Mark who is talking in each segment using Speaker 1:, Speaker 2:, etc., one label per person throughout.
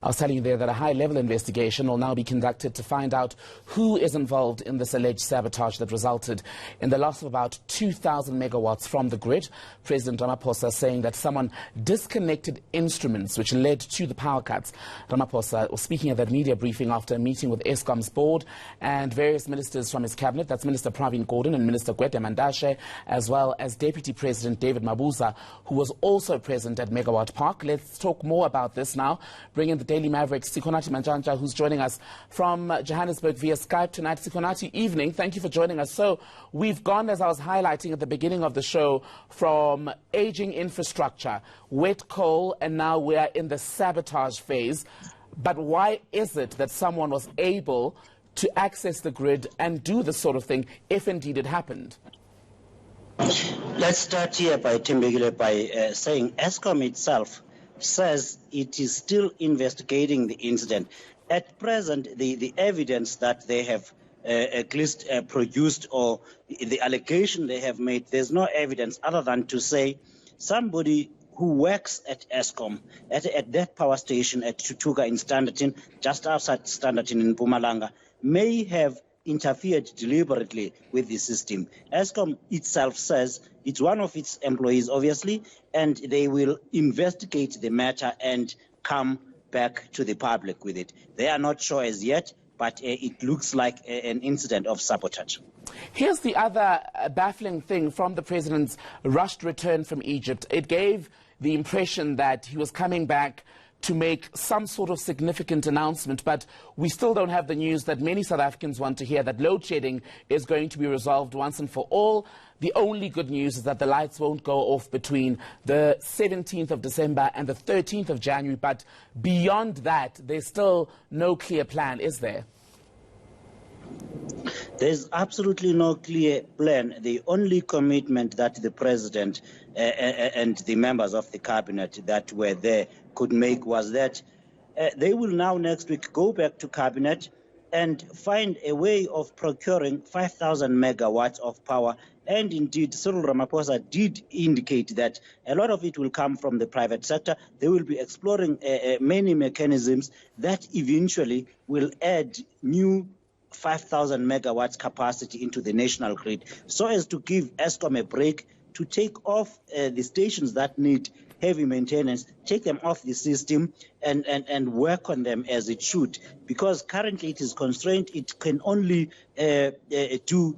Speaker 1: I was telling you there that a high-level investigation will now be conducted to find out who is involved in this alleged sabotage that resulted in the loss of about 2,000 megawatts from the grid. President Ramaphosa saying that someone disconnected instruments which led to the power cuts. Ramaphosa was speaking at that media briefing after a meeting with Eskom's board and various ministers from his cabinet. That's Minister Pravin Gordhan and Minister Gwede Mantashe, as well as Deputy President David Mabuza, who was also present at Megawatt Park. Let's talk more about this now. Bring in the Daily Maverick, Sikonati Manjanja, who's joining us from Johannesburg via Skype tonight. Sikonati, evening. Thank you for joining us. So we've gone, as I was highlighting at the beginning of the show, from aging infrastructure, wet coal, and now we're in the sabotage phase. But why is it that someone was able to access the grid and do this sort of thing, if indeed it happened?
Speaker 2: Let's start here by saying Eskom itself says it is still investigating the incident. At present, the evidence that they have at least produced, or the allegation they have made, there's no evidence other than to say somebody who works at Eskom, at that power station at Tutuka in Standerton, just outside Standerton in Mpumalanga, may have interfered deliberately with the system. Eskom itself says it's one of its employees, obviously, and they will investigate the matter and come back to the public with it. They are not sure as yet, but it looks like an incident of sabotage.
Speaker 1: Here's the other baffling thing from the president's rushed return from Egypt. It gave the impression that he was coming back to make some sort of significant announcement, but we still don't have the news that many South Africans want to hear, that load shedding is going to be resolved once and for all. The only good news is that the lights won't go off between the 17th of December and the 13th of January, but beyond that, there's still no clear plan, is there?
Speaker 2: There's absolutely no clear plan. The only commitment that the president and the members of the cabinet that were there could make was that they will now next week go back to cabinet and find a way of procuring 5,000 megawatts of power. And indeed, Cyril Ramaphosa did indicate that a lot of it will come from the private sector. They will be exploring many mechanisms that eventually will add new 5,000 megawatts capacity into the national grid, so as to give Eskom a break to take off the stations that need heavy maintenance, take them off the system and work on them as it should. Because currently it is constrained, it can only do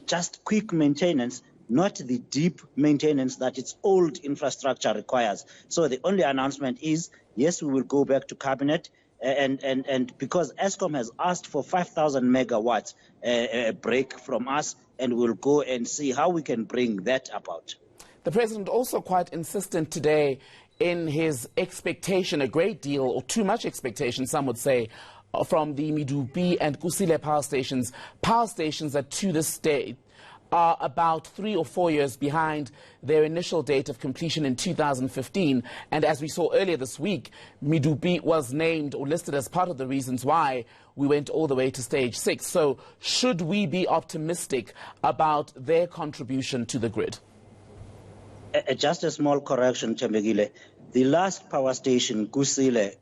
Speaker 2: just quick maintenance, not the deep maintenance that its old infrastructure requires. So the only announcement is, yes, we will go back to cabinet, and because Eskom has asked for 5,000 megawatts a break from us, and we'll go and see how we can bring that about.
Speaker 1: The president also quite insistent today in his expectation, a great deal, or too much expectation, some would say, from the Medupi and Kusile power stations that to this day are about 3 or 4 years behind their initial date of completion in 2015. And as we saw earlier this week, Medupi was named or listed as part of the reasons why we went all the way to stage 6. So should we be optimistic about their contribution to the grid?
Speaker 2: Just a small correction, Chembegile. The last power station, Kusile,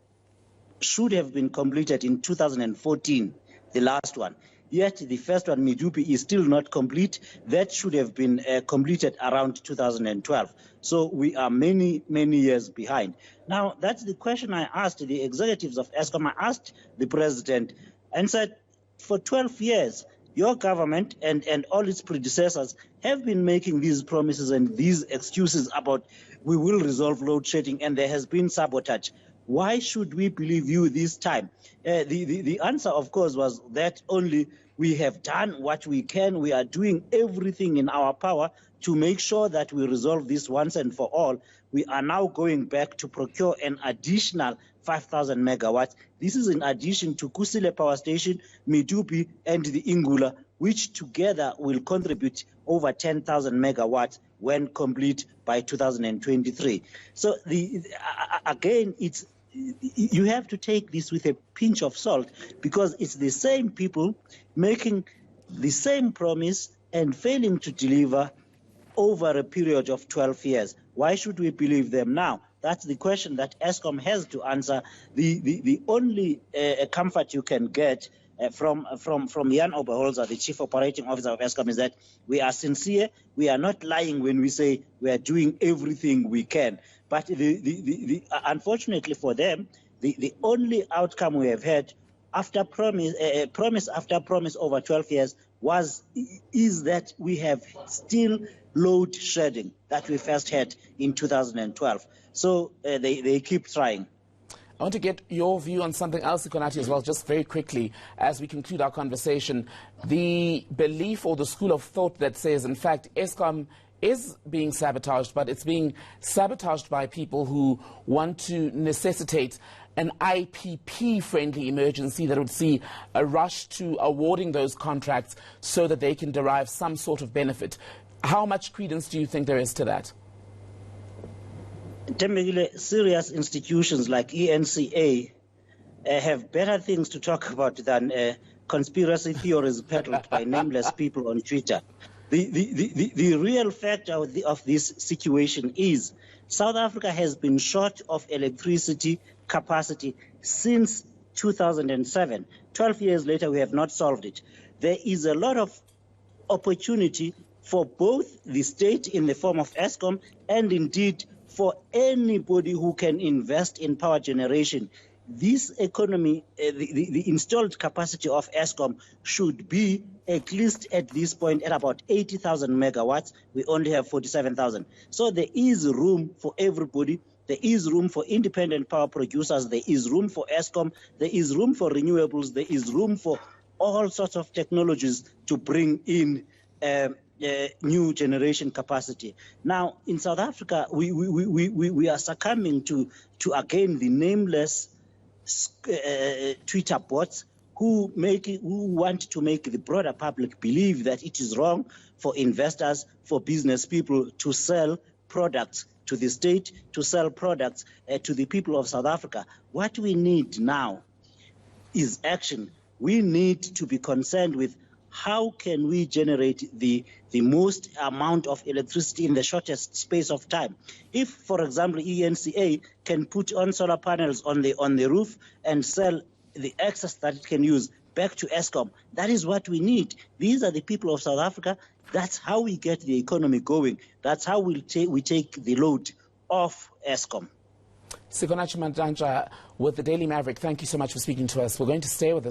Speaker 2: should have been completed in 2014, the last one. Yet the first one, Medupi, is still not complete. That should have been completed around 2012. So we are many, many years behind. Now, that's the question I asked the executives of Eskom. I asked the president and said, for 12 years, your government and all its predecessors have been making these promises and these excuses about we will resolve load shedding, and there has been sabotage. Why should we believe you this time? The answer, of course, was that only we have done what we can. We are doing everything in our power to make sure that we resolve this once and for all. We are now going back to procure an additional 5,000 megawatts. This is in addition to Kusile Power Station, Medupi, and the Ingula, which together will contribute over 10,000 megawatts when complete by 2023. So again, you have to take this with a pinch of salt, because it's the same people making the same promise and failing to deliver over a period of 12 years. Why should we believe them now? That's the question that Eskom has to answer. The only comfort you can get from Jan Oberholzer, the Chief Operating Officer of Eskom, is that we are sincere. We are not lying when we say we are doing everything we can. But unfortunately for them, the only outcome we have had after promise after promise over 12 years is that we have still load shedding that we first had in 2012. So they keep trying.
Speaker 1: I want to get your view on something else, Ikonati, as well, just very quickly, as we conclude our conversation. The belief or the school of thought that says, in fact, Eskom is being sabotaged, but it's being sabotaged by people who want to necessitate an IPP-friendly emergency that would see a rush to awarding those contracts so that they can derive some sort of benefit. How much credence do you think there is to that?
Speaker 2: Serious institutions like ENCA have better things to talk about than conspiracy theories peddled by nameless people on Twitter. The real fact of this situation is South Africa has been short of electricity capacity since 2007. 12 years later, we have not solved it. There is a lot of opportunity for both the state in the form of Eskom and indeed for anybody who can invest in power generation. This economy, the installed capacity of Eskom should be at least at this point at about 80,000 megawatts. We only have 47,000. So there is room for everybody. There is room for independent power producers. There is room for Eskom. There is room for renewables. There is room for all sorts of technologies to bring in new generation capacity. Now, in South Africa, we are succumbing to again the nameless Twitter bots who want to make the broader public believe that it is wrong for investors, for business people to sell products to the state, to sell products to the people of South Africa. What we need now is action. We need to be concerned with how can we generate the most amount of electricity in the shortest space of time. If, for example, ENCA can put on solar panels on the roof and sell the excess that it can use back to Eskom, that is what we need. These are the people of South Africa. That's how we get the economy going. That's how we take the load off Eskom.
Speaker 1: Sikonathi Mantshantsha with the Daily Maverick, thank you so much for speaking to us. We're going to stay with